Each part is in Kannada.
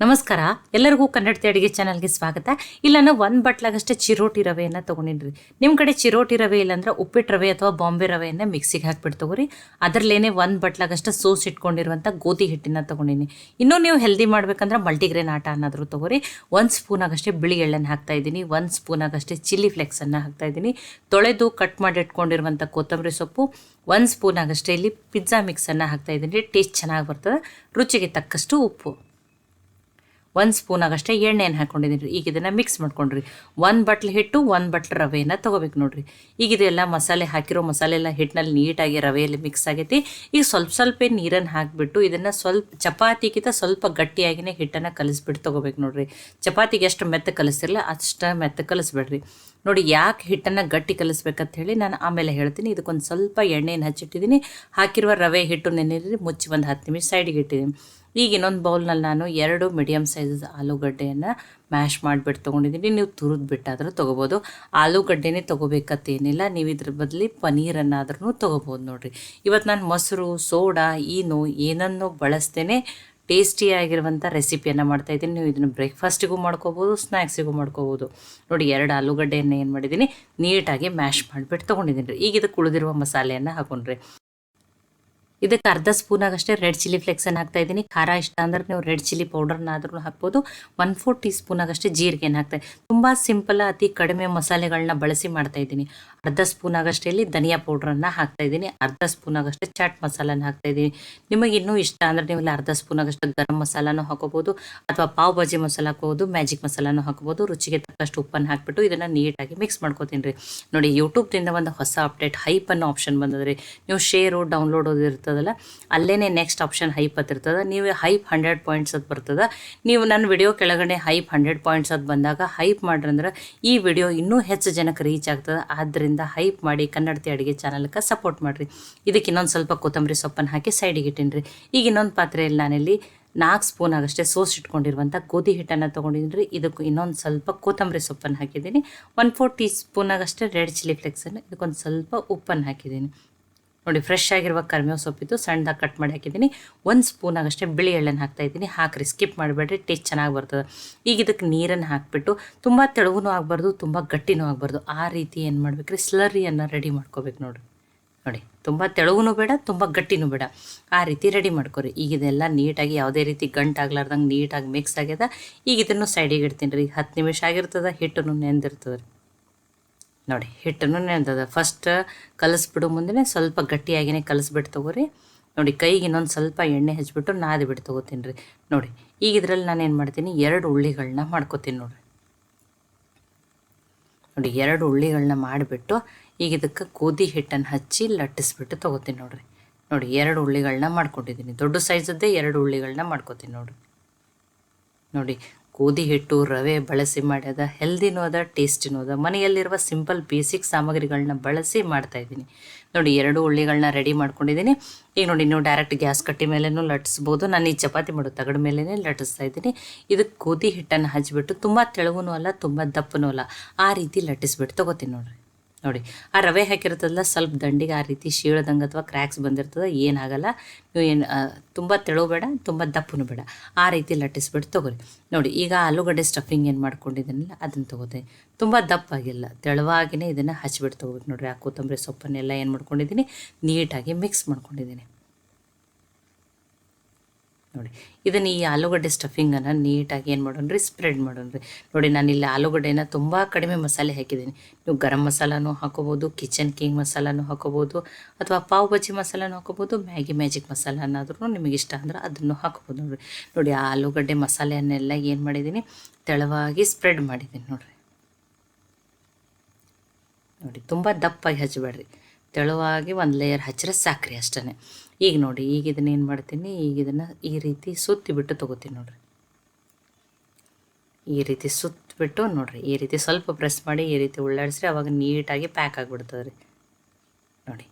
ನಮಸ್ಕಾರ, ಎಲ್ಲರಿಗೂ ಕನ್ನಡತಿ ಅಡುಗೆ ಚಾನಲ್ಗೆ ಸ್ವಾಗತ. ಇಲ್ಲ ನಾನು ಒಂದು ಬಟ್ಲಾಗಷ್ಟೇ ಚಿರೋಟಿ ರವೆಯನ್ನು ತೊಗೊಂಡಿನಿ. ನಿಮ್ಮ ಕಡೆ ಚಿರೋಟಿ ರವೆ ಇಲ್ಲಾಂದ್ರೆ ಉಪ್ಪಿಟ್ಟು ರವೆ ಅಥವಾ ಬಾಂಬೆ ರವೆಯನ್ನು ಮಿಕ್ಸಿಗೆ ಹಾಕ್ಬಿಟ್ಟು ತೊಗೊರಿ. ಅದರಲ್ಲೇನೆ ಒಂದು ಬಟ್ಲಾಗಷ್ಟೇ ಸೋಸ್ ಇಟ್ಕೊಂಡಿರುವಂಥ ಗೋಧಿ ಹಿಟ್ಟನ್ನು ತೊಗೊಂಡಿನಿ. ಇನ್ನೂ ನೀವು ಹೆಲ್ದಿ ಮಾಡ್ಬೇಕಂದ್ರೆ ಮಲ್ಟಿಗ್ರೇನ್ ಆಟ ಅನ್ನೋದ್ರು ತೊಗೊರಿ. 1 ಸ್ಪೂನಾಗಷ್ಟೇ ಬಿಳಿ ಎಳ್ಳನ್ನು ಹಾಕ್ತಾಯಿದ್ದೀನಿ. 1 ಸ್ಪೂನಾಗಷ್ಟೇ ಚಿಲ್ಲಿ ಫ್ಲೆಕ್ಸನ್ನು ಹಾಕ್ತಾಯಿದ್ದೀನಿ. ತೊಳೆದು ಕಟ್ ಮಾಡಿ ಇಟ್ಕೊಂಡಿರುವಂಥ ಕೊತ್ತಂಬರಿ ಸೊಪ್ಪು, 1 ಸ್ಪೂನಾಗಷ್ಟೇ ಇಲ್ಲಿ ಪಿಜ್ಜಾ ಮಿಕ್ಸನ್ನು ಹಾಕ್ತಾಯಿದ್ದೀನಿ. ಟೇಸ್ಟ್ ಚೆನ್ನಾಗಿ ಬರ್ತದೆ. ರುಚಿಗೆ ತಕ್ಕಷ್ಟು ಉಪ್ಪು, 1 ಸ್ಪೂನಾಗಷ್ಟೇ ಎಣ್ಣೆಯನ್ನು ಹಾಕ್ಕೊಂಡಿದ್ದೀನಿ. ಈಗ ಇದನ್ನು ಮಿಕ್ಸ್ ಮಾಡ್ಕೊಂಡ್ರಿ. 1 ಬಟ್ಲು ಹಿಟ್ಟು 1 ಬಟ್ಲು ರವೆಯನ್ನು ತೊಗೋಬೇಕು ನೋಡಿರಿ. ಈಗ ಇದೆಲ್ಲ ಮಸಾಲೆ ಹಾಕಿರೋ ಮಸಾಲೆ ಎಲ್ಲ ಹಿಟ್ಟಿನಲ್ಲಿ ನೀಟಾಗಿ ರವೆಯಲ್ಲಿ ಮಿಕ್ಸ್ ಆಗೈತಿ. ಈಗ ಸ್ವಲ್ಪ ನೀರನ್ನು ಹಾಕಿಬಿಟ್ಟು ಇದನ್ನು ಸ್ವಲ್ಪ ಚಪಾತಿಗಿಂತ ಸ್ವಲ್ಪ ಗಟ್ಟಿಯಾಗಿಯೇ ಹಿಟ್ಟನ್ನು ಕಲಿಸ್ಬಿಟ್ಟು ತೊಗೋಬೇಕು ನೋಡಿರಿ. ಚಪಾತಿಗೆ ಎಷ್ಟು ಮೆತ್ತ ಕಲಿಸ್ತಿರಲ್ಲ ಅಷ್ಟು ಮೆತ್ತ ಕಲಿಸ್ಬೇಡ್ರಿ. ನೋಡಿ, ಯಾಕೆ ಹಿಟ್ಟನ್ನು ಗಟ್ಟಿ ಕಲಿಸ್ಬೇಕಂತ ಹೇಳಿ ನಾನು ಆಮೇಲೆ ಹೇಳ್ತೀನಿ. ಇದಕ್ಕೊಂದು ಸ್ವಲ್ಪ ಎಣ್ಣೆಯನ್ನು ಹಚ್ಚಿಟ್ಟಿದ್ದೀನಿ. ಹಾಕಿರುವ ರವೆ ಹಿಟ್ಟು ನೆನೆಯಲ್ಲಿ ಮುಚ್ಚಿ ಒಂದು 10 ನಿಮಿಷ ಸೈಡಿಗೆ ಇಟ್ಟಿದ್ದೀನಿ. ಈಗ ಇನ್ನೊಂದು ಬೌಲ್ನಲ್ಲಿ ನಾನು 2 ಮೀಡಿಯಮ್ ಸೈಜ್ ಆಲೂಗಡ್ಡೆಯನ್ನು ಮ್ಯಾಶ್ ಮಾಡಿಬಿಟ್ಟು ತೊಗೊಂಡಿದ್ದೀನಿ. ನೀವು ತುರಿದು ಬಿಟ್ಟಾದರೂ ತೊಗೋಬೋದು. ಆಲೂಗಡ್ಡೆನೇ ತೊಗೋಬೇಕಂತೇನಿಲ್ಲ, ನೀವು ಇದ್ರ ಬದಲಿ ಪನ್ನೀರನ್ನಾದ್ರೂ ತೊಗೋಬೋದು ನೋಡಿರಿ. ಇವತ್ತು ನಾನು ಮೊಸರು, ಸೋಡಾ, ಈನು ಏನನ್ನೂ ಬಳಸ್ತೇನೆ ಟೇಸ್ಟಿಯಾಗಿರುವಂಥ ರೆಸಿಪಿಯನ್ನು ಮಾಡ್ತಾಯಿದ್ದೀನಿ. ನೀವು ಇದನ್ನು ಬ್ರೇಕ್ಫಾಸ್ಟಿಗೂ ಮಾಡ್ಕೋಬೋದು, ಸ್ನ್ಯಾಕ್ಸಿಗೂ ಮಾಡ್ಕೋಬೋದು. ನೋಡಿ, 2 ಆಲೂಗಡ್ಡೆಯನ್ನು ಏನು ಮಾಡಿದ್ದೀನಿ, ನೀಟಾಗಿ ಮ್ಯಾಶ್ ಮಾಡಿಬಿಟ್ಟು ತೊಗೊಂಡಿದ್ದೀನಿ ರೀ. ಈಗ ಇದಕ್ಕೆ ಉಳಿದಿರುವ ಮಸಾಲೆಯನ್ನು ಹಾಕೊಂಡ್ರಿ. ಇದಕ್ಕೆ 1/2 ಸ್ಪೂನಾಗಷ್ಟೇ ರೆಡ್ ಚಿಲ್ಲಿ ಫ್ಲೆಕ್ಸನ್ನು ಹಾಕ್ತಾಯಿದ್ದೀನಿ. ಖಾರ ಇಷ್ಟ ಅಂದ್ರೆ ನೀವು ರೆಡ್ ಚಿಲ್ಲಿ ಪೌಡರ್ನಾದ್ರೂ ಹಾಕ್ಬೋದು. 1/4 ಟೀ ಸ್ಪೂನಾಗಷ್ಟೇ ಜೀರಿಗೆಯನ್ನು ಹಾಕ್ತಾಯಿದ್ದೀನಿ. ತುಂಬ ಸಿಂಪಲ್, ಅತಿ ಕಡಿಮೆ ಮಸಾಲೆಗಳನ್ನ ಬಳಸಿ ಮಾಡ್ತಾಯಿದ್ದೀನಿ. 1/2 ಸ್ಪೂನಾಗಷ್ಟೇ ಇಲ್ಲಿ ಧನಿಯಾ ಪೌಡ್ರನ್ನು ಹಾಕ್ತಾಯಿದ್ದೀನಿ. 1/2 ಸ್ಪೂನಾಗಷ್ಟೇ ಚಾಟ್ ಮಸಾಲನ ಹಾಕ್ತಾಯಿದ್ದೀನಿ. ನಿಮಗೆ ಇನ್ನೂ ಇಷ್ಟ ಅಂದರೆ ನೀವು ಇಲ್ಲಿ 1/2 ಸ್ಪೂನಾಗಷ್ಟು ಗರಂ ಮಸಾಲಾನು ಹಾಕೋಬೋದು, ಅಥವಾ ಪಾವ್ ಭಾಜಿ ಮಸಾಲ ಹಾಕೋಬೋದು, ಮ್ಯಾಜಿಕ್ ಮಸಾಲಾನು ಹಾಕೋಬೋದು. ರುಚಿಗೆ ತಕ್ಕಷ್ಟು ಉಪ್ಪನ್ನು ಹಾಕಿಬಿಟ್ಟು ಇದನ್ನು ನೀಟಾಗಿ ಮಿಕ್ಸ್ ಮಾಡ್ಕೋತೀನಿ ರೀ. ನೋಡಿ, ಯೂಟ್ಯೂಬ್ದಿಂದ ಒಂದು ಹೊಸ ಅಪ್ಡೇಟ್ ಹೈಪ್ ಅನ್ನೋ ಆಪ್ಷನ್ ಬಂದದ್ರಿ. ನೀವು ಶೇರು ಡೌನ್ಲೋಡ್ ಇರ್ತದಲ್ಲ, ಅಲ್ಲೇ ನೆಕ್ಸ್ಟ್ ಆಪ್ಷನ್ ಹೈಪ್ ಅಂತ ಇರ್ತದೆ. ನೀವು ಹೈಪ್ 100 ಪಾಯಿಂಟ್ಸ್ ಅದು ಬರ್ತದೆ. ನೀವು ನನ್ನ ವಿಡಿಯೋ ಕೆಳಗಡೆ ಹೈಪ್ 100 ಪಾಯಿಂಟ್ಸ್ ಅದು ಬಂದಾಗ ಹೈಪ್ ಮಾಡ್ರಂದ್ರೆ ಈ ವಿಡಿಯೋ ಇನ್ನೂ ಹೆಚ್ಚು ಜನಕ್ಕೆ ರೀಚ್ ಆಗ್ತದೆ. ಆದ್ದರಿಂದ ಹೈಪ್ ಮಾಡಿ ಕನ್ನಡತಿ ಅಡುಗೆ ಚಾನಲ್ಗೆ ಸಪೋರ್ಟ್ ಮಾಡಿರಿ. ಇದಕ್ಕೆ ಇನ್ನೊಂದು ಸ್ವಲ್ಪ ಕೊತ್ತಂಬರಿ ಸೊಪ್ಪನ್ನು ಹಾಕಿ ಸೈಡಿಗೆ ಇಟ್ಟಿನಿ. ಈಗ ಇನ್ನೊಂದು ಪಾತ್ರೆಯಲ್ಲಿ ನಾನಿಲ್ಲಿ 4 ಸ್ಪೂನಾಗಷ್ಟೇ ಸೋಸ್ ಇಟ್ಕೊಂಡಿರುವಂಥ ಗೋಧಿ ಹಿಟ್ಟನ್ನು ತೊಗೊಂಡಿದ್ದೀನಿ. ಇದಕ್ಕೂ ಇನ್ನೊಂದು ಸ್ವಲ್ಪ ಕೊತ್ತಂಬರಿ ಸೊಪ್ಪನ್ನು ಹಾಕಿದ್ದೀನಿ. 1/4 ಟೀ ಸ್ಪೂನಾಗಷ್ಟೇ ರೆಡ್ ಚಿಲ್ಲಿ ಫ್ಲೆಕ್ಸನ್ನು, ಇದಕ್ಕೊಂದು ಸ್ವಲ್ಪ ಉಪ್ಪನ್ನು ಹಾಕಿದ್ದೀನಿ. ನೋಡಿ, ಫ್ರೆಶ್ ಆಗಿರುವ ಕರಿಬೇವು ಸೊಪ್ಪಿದ್ದು ಸಣ್ಣದಾಗಿ ಕಟ್ ಮಾಡಿ ಹಾಕಿದ್ದೀನಿ. 1 ಸ್ಪೂನಾಗಷ್ಟೇ ಬಿಳಿ ಎಳ್ಳನ್ನು ಹಾಕ್ತಾಯಿದ್ದೀನಿ. ಹಾಕಿರಿ, ಸ್ಕಿಪ್ ಮಾಡಬೇಡ್ರಿ, ಟೇಸ್ಟ್ ಚೆನ್ನಾಗಿ ಬರ್ತದೆ. ಈಗ ಇದಕ್ಕೆ ನೀರನ್ನು ಹಾಕಿಬಿಟ್ಟು ತುಂಬ ತೆಳುವೂ ಆಗಬಾರ್ದು, ತುಂಬ ಗಟ್ಟಿನೂ ಆಗಬಾರ್ದು. ಆ ರೀತಿ ಏನು ಮಾಡ್ಬೇಕ್ರಿ, ಸ್ಲರಿಯನ್ನು ರೆಡಿ ಮಾಡ್ಕೋಬೇಕು ನೋಡಿರಿ. ನೋಡಿ, ತುಂಬ ತೆಳುವೂ ಬೇಡ, ತುಂಬ ಗಟ್ಟಿನೂ ಬೇಡ, ಆ ರೀತಿ ರೆಡಿ ಮಾಡ್ಕೊರಿ. ಈಗ ಇದೆಲ್ಲ ನೀಟಾಗಿ ಯಾವುದೇ ರೀತಿ ಗಂಟಾಗ್ಲಾರ್ದಂಗೆ ನೀಟಾಗಿ ಮಿಕ್ಸ್ ಆಗ್ಯದ. ಈಗ ಇದನ್ನು ಸೈಡಿಗೆ ಇಡ್ತೀನಿ ರೀ. 10 ನಿಮಿಷ ಆಗಿರ್ತದೆ, ಹಿಟ್ಟನ್ನು ನೆಂದಿರ್ತದೆ ರೀ. ನೋಡಿ, ಹಿಟ್ಟನ್ನು ನೆನೆದದ. ಫಸ್ಟ್ ಕಲಿಸ್ಬಿಡು ಮುಂದೆ ಸ್ವಲ್ಪ ಗಟ್ಟಿಯಾಗಿಯೇ ಕಲಿಸ್ಬಿಟ್ಟು ತೊಗೋರಿ. ನೋಡಿ, ಕೈಗೆ ಇನ್ನೊಂದು ಸ್ವಲ್ಪ ಎಣ್ಣೆ ಹಚ್ಬಿಟ್ಟು ನಾದಿಬಿಟ್ಟು ತೊಗೋತೀನಿ ರೀ. ನೋಡಿ, ಈಗ ಇದರಲ್ಲಿ ನಾನು ಏನು ಮಾಡ್ತೀನಿ, 2 ಉಳ್ಳಿಗಳನ್ನ ಮಾಡ್ಕೋತೀನಿ ನೋಡಿರಿ. ನೋಡಿ, 2 ಉಳ್ಳಿಗಳನ್ನ ಮಾಡಿಬಿಟ್ಟು ಈಗ ಇದಕ್ಕೆ ಗೋಧಿ ಹಿಟ್ಟನ್ನು ಹಚ್ಚಿ ಲಟ್ಟಿಸ್ಬಿಟ್ಟು ತೊಗೋತೀನಿ ನೋಡಿರಿ. ನೋಡಿ, 2 ಉಳ್ಳಿಗಳನ್ನ ಮಾಡ್ಕೊಂಡಿದ್ದೀನಿ. ದೊಡ್ಡ ಸೈಜದ್ದೇ 2 ಉಳ್ಳಿಗಳನ್ನ ಮಾಡ್ಕೋತೀನಿ ನೋಡಿರಿ. ನೋಡಿ, ಗೋಧಿ ಹಿಟ್ಟು ರವೆ ಬಳಸಿ ಮಾಡ್ಯದ, ಹೆಲ್ದಿನೂ ಅದ, ಟೇಸ್ಟಿನೂ ಅದ. ಮನೆಯಲ್ಲಿರುವ ಸಿಂಪಲ್ ಬೇಸಿಕ್ ಸಾಮಗ್ರಿಗಳನ್ನ ಬಳಸಿ ಮಾಡ್ತಾಯಿದ್ದೀನಿ. ನೋಡಿ, 2 ಉಳ್ಳಿಗಳನ್ನ ರೆಡಿ ಮಾಡ್ಕೊಂಡಿದ್ದೀನಿ. ಈಗ ನೋಡಿ, ನೀವು ಡೈರೆಕ್ಟ್ ಗ್ಯಾಸ್ ಕಟ್ಟಿ ಮೇಲೇನೂ ಲಟ್ಟಿಸ್ಬೋದು. ನಾನು ಈ ಚಪಾತಿ ಮಾಡೋ ತಗಡ ಮೇಲೇ ಲಟ್ಟಿಸ್ತಾ ಇದ್ದೀನಿ. ಇದಕ್ಕೆ ಗೋಧಿ ಹಿಟ್ಟನ್ನು ಹಚ್ಚಿಬಿಟ್ಟು ತುಂಬ ತೆಳುವೂ ಅಲ್ಲ, ತುಂಬ ದಪ್ಪನೂ ಅಲ್ಲ, ಆ ರೀತಿ ಲಟ್ಟಿಸ್ಬಿಟ್ಟು ತೊಗೋತೀನಿ ನೋಡಿರಿ. ನೋಡಿ, ಆ ರವೆ ಹಾಕಿರ್ತದಲ್ಲ, ಸ್ವಲ್ಪ ದಂಡಿಗೆ ಆ ರೀತಿ ಶೀಳದಂಗೆ ಅಥವಾ ಕ್ರ್ಯಾಕ್ಸ್ ಬಂದಿರ್ತದೆ, ಏನಾಗಲ್ಲ. ನೀವು ಏನು ತುಂಬ ತೆಳು ಬೇಡ, ತುಂಬ ದಪ್ಪನೂ ಬೇಡ, ಆ ರೀತಿ ಲಟ್ಟಿಸ್ಬಿಟ್ಟು ತೊಗೊರಿ. ನೋಡಿ, ಈಗ ಆಲೂಗಡ್ಡೆ ಸ್ಟಫಿಂಗ್ ಏನು ಮಾಡ್ಕೊಂಡಿದ್ದೀನಲ್ಲ ಅದನ್ನು ತೊಗೋತೀನಿ. ತುಂಬ ದಪ್ಪಾಗಿಲ್ಲ, ತೆಳುವಾಗಿಯೇ ಇದನ್ನು ಹಚ್ಚಿಬಿಟ್ಟು ತೊಗೋಬೇಕು ನೋಡಿರಿ. ಆ ಕೊತ್ತಂಬರಿ ಸೊಪ್ಪನ್ನೆಲ್ಲ ಏನು ಮಾಡ್ಕೊಂಡಿದ್ದೀನಿ, ನೀಟಾಗಿ ಮಿಕ್ಸ್ ಮಾಡ್ಕೊಂಡಿದ್ದೀನಿ. ನೋಡಿ, ಇದನ್ನು ಈ ಆಲೂಗಡ್ಡೆ ಸ್ಟಫಿಂಗನ್ನು ನೀಟಾಗಿ ಏನು ಮಾಡೋಣ್ರಿ, ಸ್ಪ್ರೆಡ್ ಮಾಡೋಣ್ರಿ. ನೋಡಿ, ನಾನಿಲ್ಲಿ ಆಲೂಗಡ್ಡೆನ ತುಂಬ ಕಡಿಮೆ ಮಸಾಲೆ ಹಾಕಿದ್ದೀನಿ. ನೀವು ಗರಂ ಮಸಾಲಾನು ಹಾಕೋಬೋದು, ಕಿಚನ್ ಕಿಂಗ್ ಮಸಾಲಾನು ಹಾಕೋಬೋದು, ಅಥವಾ ಪಾವ್ ಭಾಜಿ ಮಸಾಲಾನು ಹಾಕೋಬೋದು, ಮ್ಯಾಜಿಕ್ ಮಸಾಲಾನಾದ್ರೂ ನಿಮಗೆ ಇಷ್ಟ ಅಂದ್ರೆ ಅದನ್ನು ಹಾಕೋಬೋದು ನೋಡಿರಿ. ನೋಡಿ, ಆ ಆಲೂಗಡ್ಡೆ ಮಸಾಲೆಯನ್ನೆಲ್ಲ ಏನು ಮಾಡಿದ್ದೀನಿ, ತೆಳುವಾಗಿ ಸ್ಪ್ರೆಡ್ ಮಾಡಿದ್ದೀನಿ ನೋಡಿರಿ. ನೋಡಿ, ತುಂಬ ದಪ್ಪಾಗಿ ಹಚ್ಚಬೇಡ್ರಿ, ತೆಳುವಾಗಿ ಒಂದು ಲೇಯರ್ ಹಚ್ಚಿದ್ರೆ ಸಾಕ್ರಿ, ಅಷ್ಟೇ. ಈಗ ನೋಡಿ, ಈಗ ಇದನ್ನು ಏನು ಮಾಡ್ತೀನಿ, ಈಗ ಇದನ್ನು ಈ ರೀತಿ ಸುತ್ತಿಬಿಟ್ಟು ತೊಗೋತೀನಿ ನೋಡಿರಿ. ಈ ರೀತಿ ಸುತ್ತಿಬಿಟ್ಟು ನೋಡಿರಿ, ಈ ರೀತಿ ಸ್ವಲ್ಪ ಪ್ರೆಸ್ ಮಾಡಿ ಈ ರೀತಿ ಉಳ್ಳಾಡಿಸ್ರಿ, ಅವಾಗ ನೀಟಾಗಿ ಪ್ಯಾಕ್ ಆಗಿಬಿಡ್ತದೆ ರೀ. ನೋಡಿ,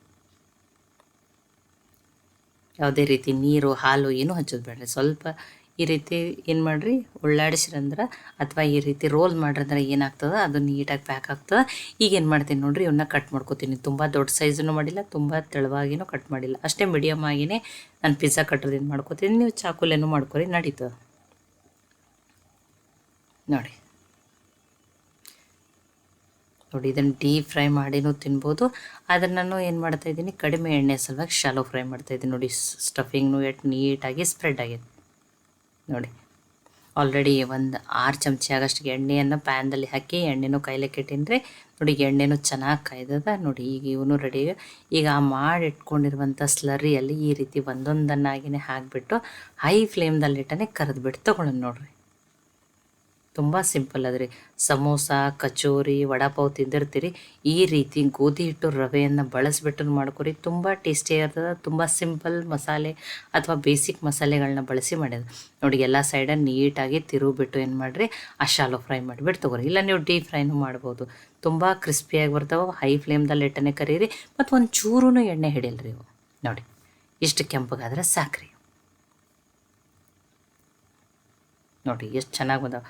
ಯಾವುದೇ ರೀತಿ ನೀರು ಹಾಲು ಏನೂ ಹಚ್ಚೋದು ಬೇಡ್ರಿ. ಸ್ವಲ್ಪ ಈ ರೀತಿ ಏನು ಮಾಡಿರಿ, ಉಳ್ಳಾಡಿಸ್ರಂದ್ರೆ ಅಥವಾ ಈ ರೀತಿ ರೋಲ್ ಮಾಡ್ರಂದ್ರೆ ಏನಾಗ್ತದೆ, ಅದು ನೀಟಾಗಿ ಪ್ಯಾಕ್ ಆಗ್ತದೆ. ಈಗ ಏನು ಮಾಡ್ತೀನಿ ನೋಡಿರಿ, ಇವನ್ನ ಕಟ್ ಮಾಡ್ಕೋತೀನಿ. ತುಂಬ ದೊಡ್ಡ ಸೈಜನ್ನು ಮಾಡಿಲ್ಲ, ತುಂಬ ತೆಳುವಾಗಿನೂ ಕಟ್ ಮಾಡಿಲ್ಲ, ಅಷ್ಟೇ ಮೀಡಿಯಮ್ ಆಗಿಯೇ ನಾನು ಪಿಜ್ಜಾ ಕಟ್ರದಿಂದ ಮಾಡ್ಕೋತೀನಿ. ನೀವು ಚಾಕುಲೇನೂ ಮಾಡ್ಕೊರಿ, ನಡೀತದೆ. ನೋಡಿ ನೋಡಿ, ಇದನ್ನು ಡೀಪ್ ಫ್ರೈ ಮಾಡಿನೂ ತಿನ್ಬೋದು. ಆದರೆ ನಾನು ಏನು ಮಾಡ್ತಾಯಿದ್ದೀನಿ, ಕಡಿಮೆ ಎಣ್ಣೆ ಸಲುವಾಗಿ ಶಾಲೋ ಫ್ರೈ ಮಾಡ್ತಾಯಿದ್ದೀನಿ. ನೋಡಿ ಸ್ಟಫಿಂಗ್ನು ಎಷ್ಟು ನೀಟಾಗಿ ಸ್ಪ್ರೆಡ್ ಆಗಿದೆ. ನೋಡಿ ಆಲ್ರೆಡಿ ಒಂದು 6 ಚಮಚ ಆಗಷ್ಟು ಎಣ್ಣೆಯನ್ನು ಪ್ಯಾನ್ದಲ್ಲಿ ಹಾಕಿ ಎಣ್ಣೆನೂ ಕಾಯ್ಲಿಕ್ಕೆ ಇಟ್ಟಿನ್ರಿ. ನೋಡಿ ಎಣ್ಣೆನೂ ಚೆನ್ನಾಗಿ ಕಾಯ್ದದ. ನೋಡಿ ಈಗ ಇವನು ರೆಡಿ. ಈಗ ಮಾಡಿ ಇಟ್ಕೊಂಡಿರುವಂಥ ಸ್ಲರಿಯಲ್ಲಿ ಈ ರೀತಿ ಒಂದೊಂದನ್ನಾಗಿನೇ ಹಾಕಿಬಿಟ್ಟು ಹೈ ಫ್ಲೇಮ್ದಲ್ಲಿಟ್ಟನೆ ಕರೆದ್ಬಿಟ್ಟು ತೊಗೊಳೋಣ. ನೋಡಿರಿ ತುಂಬ ಸಿಂಪಲ್ ಅದ್ರಿ. ಸಮೋಸ, ಕಚೋರಿ, ವಡಾಪಾವ್ ತಿಂದಿರ್ತೀರಿ, ಈ ರೀತಿ ಗೋಧಿ ಹಿಟ್ಟು ರವೆಯನ್ನು ಬಳಸಿಬಿಟ್ಟು ಮಾಡ್ಕೊರಿ. ತುಂಬ ಟೇಸ್ಟಿ ಇರ್ತದೆ. ತುಂಬ ಸಿಂಪಲ್ ಮಸಾಲೆ ಅಥವಾ ಬೇಸಿಕ್ ಮಸಾಲೆಗಳನ್ನ ಬಳಸಿ ಮಾಡಿದೆ. ನೋಡಿ ಎಲ್ಲ ಸೈಡನ್ನು ನೀಟಾಗಿ ತಿರುಗಿಬಿಟ್ಟು ಏನು ಮಾಡಿರಿ, ಆ ಶಾಲೋ ಫ್ರೈ ಮಾಡಿಬಿಟ್ಟು ತೊಗೊರಿ. ಇಲ್ಲ ನೀವು ಡೀಪ್ ಫ್ರೈನೂ ಮಾಡ್ಬೋದು. ತುಂಬ ಕ್ರಿಸ್ಪಿಯಾಗಿ ಬರ್ತಾವೆ. ಹೈ ಫ್ಲೇಮ್ದಲ್ಲಿ ಇಟ್ಟನೆ ಕರೀರಿ. ಮತ್ತು ಒಂದು ಚೂರೂ ಎಣ್ಣೆ ಹಿಡಿಯಲ್ರಿ ಇವು. ನೋಡಿ ಇಷ್ಟು ಕೆಂಪಗಾದ್ರೆ ಸಾಕ್ರಿ. ನೋಡಿ ಎಷ್ಟು ಚೆನ್ನಾಗಿ ಬಂದಾವೆ.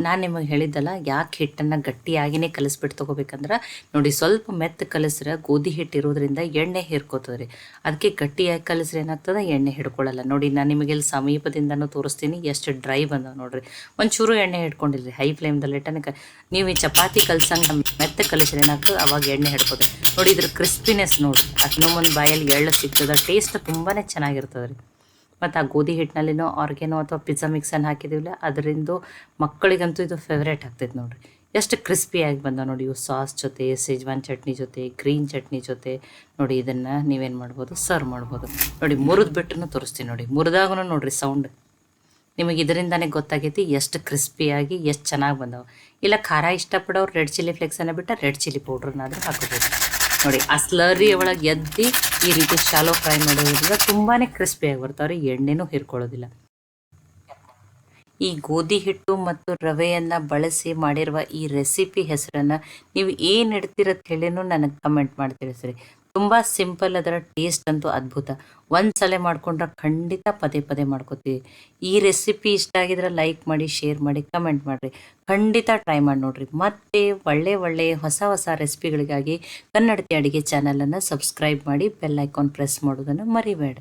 ನಾನು ನಿಮಗೆ ಹೇಳಿದ್ದಲ್ಲ, ಯಾಕೆ ಹಿಟ್ಟನ್ನು ಗಟ್ಟಿಯಾಗಿಯೇ ಕಲಿಸ್ಬಿಟ್ಟು ತೊಗೋಬೇಕಂದ್ರೆ, ನೋಡಿ ಸ್ವಲ್ಪ ಮೆತ್ತ ಕಲಿಸ್ರೆ ಗೋಧಿ ಹಿಟ್ಟು ಇರೋದ್ರಿಂದ ಎಣ್ಣೆ ಹೀರ್ಕೋತದೆ ರೀ. ಅದಕ್ಕೆ ಗಟ್ಟಿಯಾಗಿ ಕಲಿಸ್ರೆ ಏನಾಗ್ತದೆ, ಎಣ್ಣೆ ಹಿಡ್ಕೊಳ್ಳಲ್ಲ. ನೋಡಿ ನಾನು ನಿಮಗೆ ಇಲ್ಲಿ ಸಮೀಪದಿಂದನೂ ತೋರಿಸ್ತೀನಿ ಎಷ್ಟು ಡ್ರೈ ಬಂದಾವೆ ನೋಡಿರಿ. ಒಂಚೂರು ಎಣ್ಣೆ ಹಿಡ್ಕೊಂಡಿಲ್ಲ. ಹೈ ಫ್ಲೇಮ್ದಲ್ಲಿ ಇಟ್ಟನೆ ನೀವು ಈ ಚಪಾತಿ ಕಲ್ಸಂಗೆ ಮೆತ್ತ ಕಲಿಸ್ರೆ ಏನಾಗ್ತದೆ, ಅವಾಗ ಎಣ್ಣೆ ಹಿಡ್ಕೋತದೆ. ನೋಡಿ ಇದ್ರ ಕ್ರಿಸ್ಪಿನೆಸ್ ನೋಡಿ, ಅದನ್ನೂ ಒಂದು ಬಾಯಲ್ಲಿ ಎಳ್ಳು ಸಿಗ್ತದೆ. ಟೇಸ್ಟ್ ತುಂಬಾ ಚೆನ್ನಾಗಿರ್ತದೆ ರೀ. ಮತ್ತು ಆ ಗೋಧಿ ಹಿಟ್ಟಿನಲ್ಲಿನೋ ಆರ್ಗ್ಯಾನೋ ಅಥವಾ ಪಿಜ್ಜಾ ಮಿಕ್ಸನ್ನು ಹಾಕಿದ್ದೀವಿಲ್ಲ, ಅದರಿಂದ ಮಕ್ಕಳಿಗಂತೂ ಇದು ಫೇವ್ರೇಟ್ ಆಗ್ತೈತೆ ನೋಡಿರಿ. ಎಷ್ಟು ಕ್ರಿಸ್ಪಿಯಾಗಿ ಬಂದ ನೋಡಿ. ಇವು ಸಾಸ್ ಜೊತೆ, ಸೆಜ್ವಾನ್ ಚಟ್ನಿ ಜೊತೆ, ಗ್ರೀನ್ ಚಟ್ನಿ ಜೊತೆ ನೋಡಿ ಇದನ್ನು ನೀವೇನು ಮಾಡ್ಬೋದು, ಸರ್ವ್ ಮಾಡ್ಬೋದು. ನೋಡಿ ಮುರಿದು ಬಿಟ್ಟು ತೋರಿಸ್ತೀನಿ. ನೋಡಿ ಮುರಿದಾಗೂ ನೋಡಿರಿ ಸೌಂಡ್. ನಿಮಗೆ ಇದರಿಂದನೇ ಗೊತ್ತಾಗೈತಿ ಎಷ್ಟು ಕ್ರಿಸ್ಪಿಯಾಗಿ ಎಷ್ಟು ಚೆನ್ನಾಗಿ ಬಂದವು. ಇಲ್ಲ ಖಾರ ಇಷ್ಟಪಡೋರು ರೆಡ್ ಚಿಲ್ಲಿ ಫ್ಲೇಕ್ಸನ್ನು ಬಿಟ್ಟು ರೆಡ್ ಚಿಲ್ಲಿ ಪೌಡ್ರನ್ನಾದರೂ ಹಾಕೋಬೋದು. ನೋಡಿ ಆ ಸ್ಲರಿ ಒಳಗೆ ಎದ್ದು ಈ ರೀತಿ ಶಾಲೋ ಫ್ರೈ ಮಾಡೋದ್ರಿಂದ ತುಂಬಾ ಕ್ರಿಸ್ಪಿಯಾಗಿ ಬರ್ತಾವ್ರಿ. ಎಣ್ಣೆನೂ ಹಿರ್ಕೊಳ್ಳೋದಿಲ್ಲ. ಈ ಗೋಧಿ ಹಿಟ್ಟು ಮತ್ತು ರವೆಯನ್ನು ಬಳಸಿ ಮಾಡಿರುವ ಈ ರೆಸಿಪಿ ಹೆಸರನ್ನು ನೀವು ಏನು ಇಡ್ತೀರತ್ ಹೇಳಿನೂ ನನಗೆ ಕಮೆಂಟ್ ಮಾಡಿ ತಿಳಿಸ್ರಿ. ತುಂಬ ಸಿಂಪಲ್, ಅದರ ಟೇಸ್ಟ್ ಅಂತೂ ಅದ್ಭುತ. ಒಂದು ಸಲ ಮಾಡ್ಕೊಂಡ್ರೆ ಖಂಡಿತ ಪದೇ ಪದೇ ಮಾಡ್ಕೋತೀವಿ. ಈ ರೆಸಿಪಿ ಇಷ್ಟ ಆಗಿದ್ರೆ ಲೈಕ್ ಮಾಡಿ, ಶೇರ್ ಮಾಡಿ, ಕಮೆಂಟ್ ಮಾಡಿರಿ. ಖಂಡಿತ ಟ್ರೈ ಮಾಡಿ ನೋಡಿರಿ. ಮತ್ತು ಒಳ್ಳೆಯ ಹೊಸ ರೆಸಿಪಿಗಳಿಗಾಗಿ ಕನ್ನಡತಿ ಅಡುಗೆ ಚಾನಲನ್ನು ಸಬ್ಸ್ಕ್ರೈಬ್ ಮಾಡಿ, ಬೆಲ್ ಐಕಾನ್ ಪ್ರೆಸ್ ಮಾಡೋದನ್ನು ಮರಿಬೇಡ.